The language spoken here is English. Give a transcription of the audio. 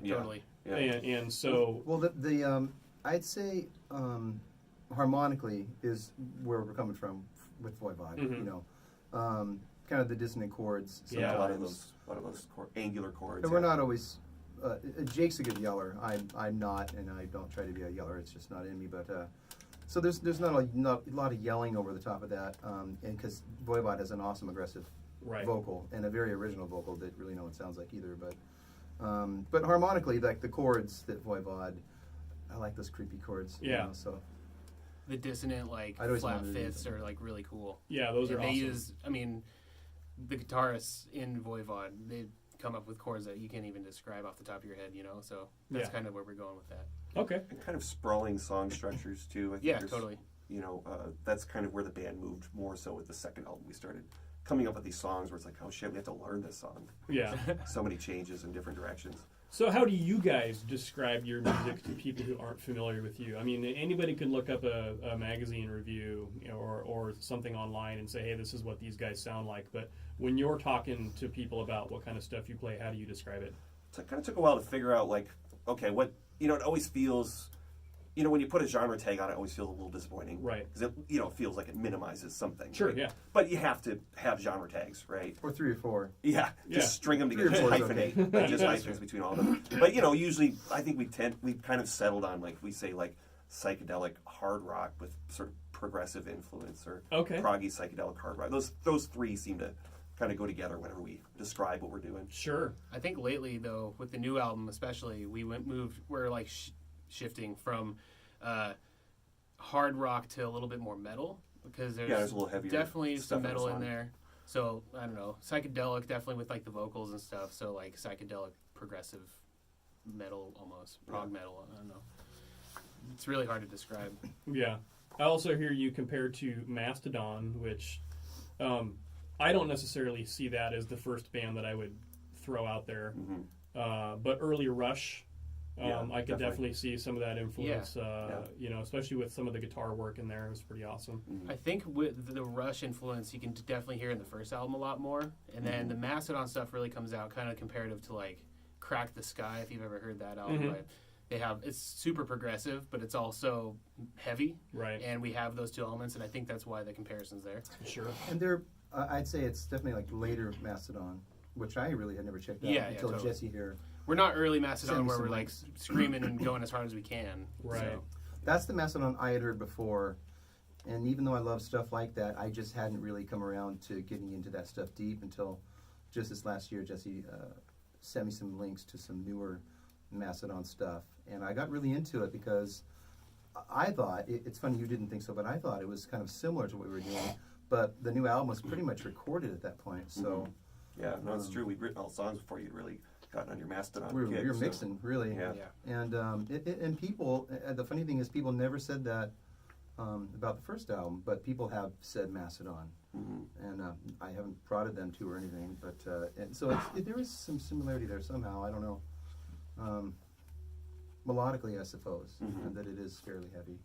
totally. Yeah. And so... Well, I'd say harmonically is where we're coming from with Voivod, you know. Kind of the dissonant chords. Yeah. A lot of those angular chords. And we're not always... Jake's a good yeller. I'm not, and I don't try to be a yeller. It's just not in me. But so there's not a lot of yelling over the top of that, and because Voivod has an awesome aggressive vocal and a very original vocal that really no one sounds like either. But harmonically, like the chords that Voivod, I like those creepy chords. Yeah. You know, so The dissonant flat fifths are really cool. Yeah, those are awesome. They use, the guitarists in Voivod, they come up with chords that you can't even describe off the top of your head, you know. So that's kind of where we're going with that. Okay. And kind of sprawling song structures too. I think Totally. You know, that's kind of where the band moved more so with the second album. We started coming up with these songs where it's like, oh shit, we have to learn this song. Yeah. So many changes in different directions. So how do you guys describe your music to people who aren't familiar with you? I mean, anybody could look up a magazine review, you know, or something online and say, hey, this is what these guys sound like. But when you're talking to people about what kind of stuff you play, how do you describe it? So it kind of took a while to figure out, like, okay, what, you know, it always feels, you know, when you put a genre tag on it, it always feels a little disappointing. Right. Because it, you know, feels like it minimizes something. Sure, right? yeah. But you have to have genre tags, right? or 3 or 4. Yeah, just string them together, 3 just or 4 is hyphenate, okay. like just hyphens between all of them. But, you know, usually I think we've kind of settled on, like, we say, like, psychedelic hard rock with sort of progressive influence, or proggy psychedelic hard rock. Those three seem to kind of go together whenever we describe what we're doing. Sure. I think lately, though, with the new album especially, we're like shifting from hard rock to a little bit more metal, because there's a little heavier definitely stuff some metal in in the song. there. So I don't know, psychedelic definitely with like the vocals and stuff. So like psychedelic progressive metal, almost prog metal. I don't know. It's really hard to describe. Yeah. I also hear you compared to Mastodon, which I don't necessarily see that as the first band that I would throw out there. But early Rush, I could definitely see some of that influence, you know, especially with some of the guitar work in there. It was pretty awesome. I think with the Rush influence, you can definitely hear in the first album a lot more. And then the Mastodon stuff really comes out kind of comparative to like Crack the Sky, if you've ever heard that album. Right? It's super progressive, but it's also heavy. Right. And we have those two elements, and I think that's why the comparison's there. Sure. And I'd say it's definitely like later Mastodon, which I really had never checked out until totally. Jesse here. We're not early Mastodon where we're like screaming and going as hard as we can. Right. So. That's the Mastodon I had heard before, and even though I love stuff like that, I just hadn't really come around to getting into that stuff deep until just this last year. Jesse sent me some links to some newer Mastodon stuff, and I got really into it because I thought, it's funny you didn't think so, but I thought it was kind of similar to what we were doing, but the new album was pretty much recorded at that point, so... Yeah, no, it's true. We'd written all songs before you'd really gotten on your Mastodon kick. You're mixing, really. Yeah. And and people, the funny thing is people never said that about the first album, but people have said Mastodon. And I haven't prodded them to or anything, but and so there is some similarity there somehow. I don't know. Melodically, I suppose, that it is fairly heavy.